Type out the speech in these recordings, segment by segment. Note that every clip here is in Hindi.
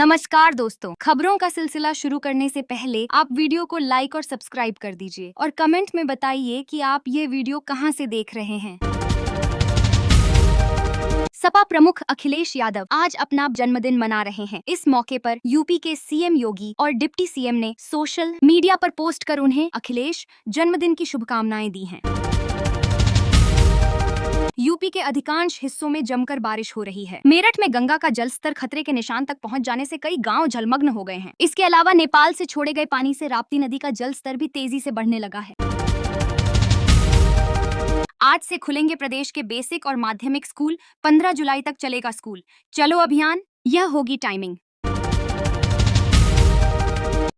नमस्कार दोस्तों, खबरों का सिलसिला शुरू करने से पहले आप वीडियो को लाइक और सब्सक्राइब कर दीजिए और कमेंट में बताइए कि आप ये वीडियो कहां से देख रहे हैं। सपा प्रमुख अखिलेश यादव आज अपना जन्मदिन मना रहे हैं। इस मौके पर यूपी के सीएम योगी और डिप्टी सीएम ने सोशल मीडिया पर पोस्ट कर उन्हें अखिलेश जन्मदिन की शुभकामनाएं दी हैं। यूपी के अधिकांश हिस्सों में जमकर बारिश हो रही है। मेरठ में गंगा का जलस्तर खतरे के निशान तक पहुंच जाने से कई गांव जलमग्न हो गए हैं। इसके अलावा नेपाल से छोड़े गए पानी से राप्ती नदी का जलस्तर भी तेजी से बढ़ने लगा है। आज से खुलेंगे प्रदेश के बेसिक और माध्यमिक स्कूल, 15 जुलाई तक चलेगा स्कूल चलो अभियान, यह होगी टाइमिंग।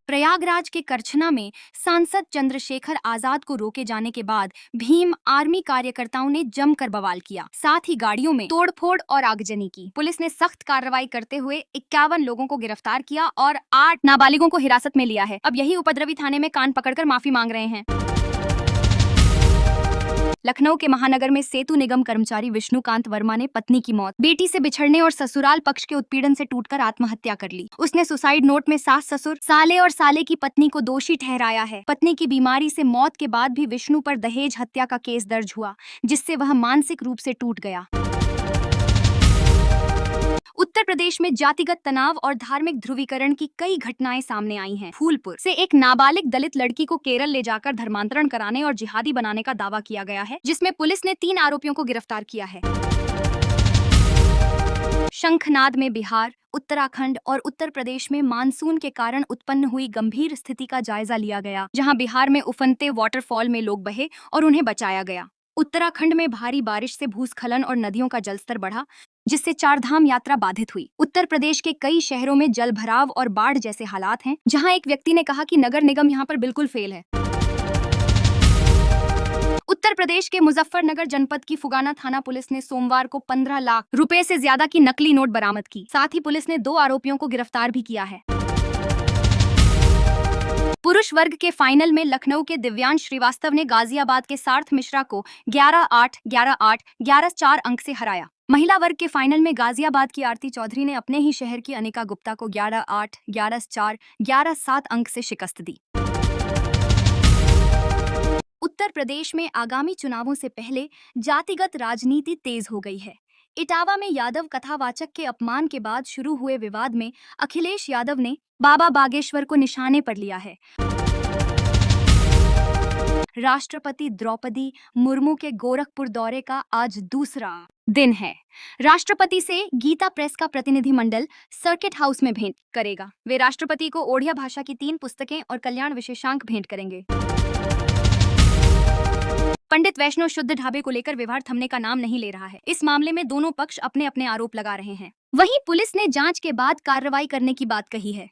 प्रयागराज के करछना में सांसद चंद्रशेखर आजाद को रोके जाने के बाद भीम आर्मी कार्यकर्ताओं ने जमकर बवाल किया। साथ ही गाड़ियों में तोड़फोड़ और आगजनी की। पुलिस ने सख्त कार्रवाई करते हुए 51 लोगों को गिरफ्तार किया और 8 नाबालिगों को हिरासत में लिया है। अब यही उपद्रवी थाने में कान पकड़कर माफी मांग रहे हैं। लखनऊ के महानगर में सेतु निगम कर्मचारी विष्णुकांत वर्मा ने पत्नी की मौत, बेटी से बिछड़ने और ससुराल पक्ष के उत्पीड़न से टूटकर आत्महत्या कर ली। उसने सुसाइड नोट में सास ससुर, साले और साले की पत्नी को दोषी ठहराया है। पत्नी की बीमारी से मौत के बाद भी विष्णु पर दहेज हत्या का केस दर्ज हुआ, जिससे वह मानसिक रूप से टूट गया। उत्तर प्रदेश में जातिगत तनाव और धार्मिक ध्रुवीकरण की कई घटनाएं सामने आई हैं। फूलपुर से एक नाबालिग दलित लड़की को केरल ले जाकर धर्मांतरण कराने और जिहादी बनाने का दावा किया गया है, जिसमें पुलिस ने 3 आरोपियों को गिरफ्तार किया है। शंखनाद में बिहार, उत्तराखंड और उत्तर प्रदेश में मानसून के कारण उत्पन्न हुई गंभीर स्थिति का जायजा लिया गया, जहां बिहार में उफनते वाटरफॉल में लोग बहे और उन्हें बचाया गया। उत्तराखंड में भारी बारिश से भूस्खलन और नदियों का जलस्तर बढ़ा, जिससे चारधाम यात्रा बाधित हुई। उत्तर प्रदेश के कई शहरों में जलभराव और बाढ़ जैसे हालात हैं, जहां एक व्यक्ति ने कहा कि नगर निगम यहां पर बिल्कुल फेल है। उत्तर प्रदेश के मुजफ्फरनगर जनपद की फुगाना थाना पुलिस ने सोमवार को 15 लाख रुपए से ज्यादा की नकली नोट बरामद की। साथ ही पुलिस ने 2 आरोपियों को गिरफ्तार भी किया है। पुरुष वर्ग के फाइनल में लखनऊ के दिव्यांश श्रीवास्तव ने गाजियाबाद के सार्थ मिश्रा को 11-8, 11-8, 11-4 अंक से हराया। महिला वर्ग के फाइनल में गाजियाबाद की आरती चौधरी ने अपने ही शहर की अनिका गुप्ता को 11-8, 11-4, 11-7 अंक से शिकस्त दी। उत्तर प्रदेश में आगामी चुनावों से पहले जातिगत राजनीति तेज हो गई है। इटावा में यादव कथावाचक के अपमान के बाद शुरू हुए विवाद में अखिलेश यादव ने बाबा बागेश्वर को निशाने पर लिया है। राष्ट्रपति द्रौपदी मुर्मू के गोरखपुर दौरे का आज दूसरा दिन है। राष्ट्रपति से गीता प्रेस का प्रतिनिधिमंडल सर्किट हाउस में भेंट करेगा। वे राष्ट्रपति को ओडिया भाषा की 3 पुस्तकें और कल्याण विशेषांक भेंट करेंगे। पंडित वैष्णव शुद्ध ढाबे को लेकर विवाद थमने का नाम नहीं ले रहा है। इस मामले में दोनों पक्ष अपने अपने आरोप लगा रहे हैं। वहीं पुलिस ने जांच के बाद कार्रवाई करने की बात कही है।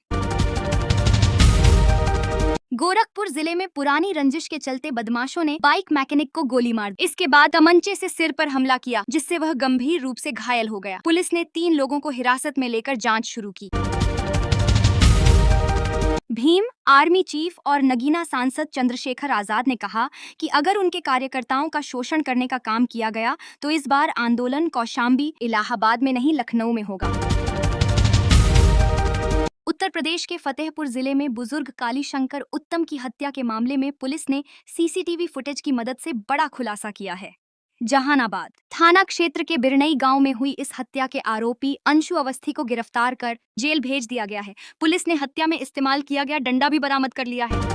गोरखपुर जिले में पुरानी रंजिश के चलते बदमाशों ने बाइक मैकेनिक को गोली मार दी। इसके बाद तमंचे से सिर पर हमला किया, जिससे वह गंभीर रूप से घायल हो गया। पुलिस ने 3 लोगों को हिरासत में लेकर जांच शुरू की। भीम आर्मी चीफ और नगीना सांसद चंद्रशेखर आजाद ने कहा कि अगर उनके कार्यकर्ताओं का शोषण करने का काम किया गया तो इस बार आंदोलन कौशाम्बी, इलाहाबाद में नहीं लखनऊ में होगा। उत्तर प्रदेश के फतेहपुर जिले में बुजुर्ग कालीशंकर उत्तम की हत्या के मामले में पुलिस ने सीसीटीवी फुटेज की मदद से बड़ा खुलासा किया है। जहानाबाद थाना क्षेत्र के बिरनई गांव में हुई इस हत्या के आरोपी अंशु अवस्थी को गिरफ्तार कर जेल भेज दिया गया है। पुलिस ने हत्या में इस्तेमाल किया गया डंडा भी बरामद कर लिया है।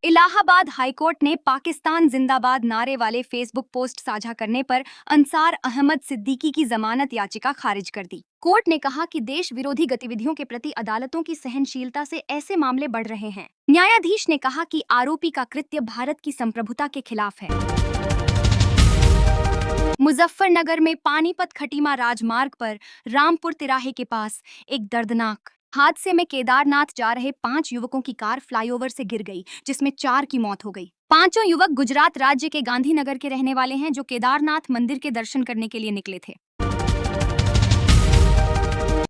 इलाहाबाद हाईकोर्ट ने पाकिस्तान जिंदाबाद नारे वाले फेसबुक पोस्ट साझा करने पर अंसार अहमद सिद्दीकी की जमानत याचिका खारिज कर दी। कोर्ट ने कहा कि देश विरोधी गतिविधियों के प्रति अदालतों की सहनशीलता से ऐसे मामले बढ़ रहे हैं। न्यायाधीश ने कहा कि आरोपी का कृत्य भारत की संप्रभुता के खिलाफ है। मुजफ्फरनगर में पानीपत खटीमा राजमार्ग पर रामपुर तिराहे के पास एक दर्दनाक हादसे में केदारनाथ जा रहे 5 युवकों की कार फ्लाईओवर से गिर गई, जिसमें 4 की मौत हो गई। 5 युवक गुजरात राज्य के गांधीनगर के रहने वाले हैं, जो केदारनाथ मंदिर के दर्शन करने के लिए निकले थे।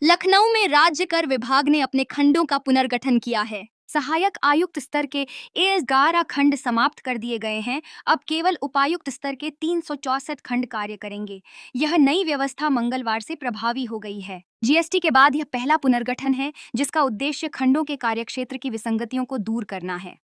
लखनऊ में राज्य कर विभाग ने अपने खंडों का पुनर्गठन किया है। सहायक आयुक्त स्तर के 11 खंड समाप्त कर दिए गए हैं। अब केवल उपायुक्त स्तर के 364 खंड कार्य करेंगे। यह नई व्यवस्था मंगलवार से प्रभावी हो गई है। जीएसटी के बाद यह पहला पुनर्गठन है जिसका उद्देश्य खंडों के कार्यक्षेत्र की विसंगतियों को दूर करना है।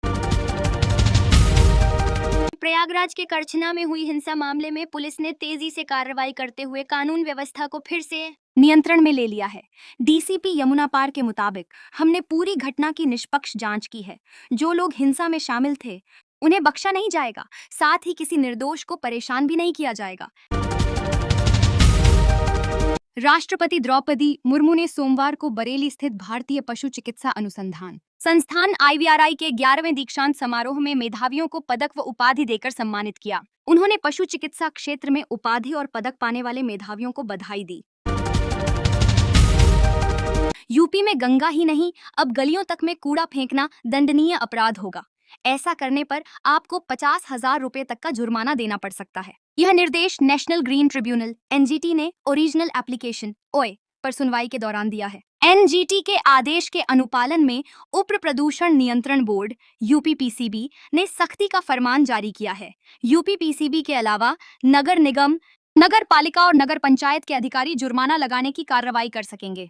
प्रयागराज के करछना में हुई हिंसा मामले में पुलिस ने तेजी से कार्रवाई करते हुए कानून व्यवस्था को फिर से नियंत्रण में ले लिया है। डीसीपी यमुना पार के मुताबिक हमने पूरी घटना की निष्पक्ष जांच की है। जो लोग हिंसा में शामिल थे उन्हें बख्शा नहीं जाएगा, साथ ही किसी निर्दोष को परेशान भी नहीं किया जाएगा। राष्ट्रपति द्रौपदी मुर्मू ने सोमवार को बरेली स्थित भारतीय पशु चिकित्सा अनुसंधान संस्थान IVRI के 11वें दीक्षांत समारोह में मेधावियों को पदक व उपाधि देकर सम्मानित किया। उन्होंने पशु चिकित्सा क्षेत्र में उपाधि और पदक पाने वाले मेधावियों को बधाई दी। यूपी में गंगा ही नहीं, अब गलियों तक में कूड़ा फेंकना दंडनीय अपराध होगा। ऐसा करने पर आपको 50,000 रुपए तक का जुर्माना देना पड़ सकता है। यह निर्देश नेशनल ग्रीन ट्रिब्यूनल NGT ने ओरिजिनल एप्लीकेशन OA पर सुनवाई के दौरान दिया है। NGT के आदेश के अनुपालन में उप्र प्रदूषण नियंत्रण बोर्ड UPPCB ने सख्ती का फरमान जारी किया है। UPPCB के अलावा नगर निगम, नगर पालिका और नगर पंचायत के अधिकारी जुर्माना लगाने की कार्रवाई कर सकेंगे।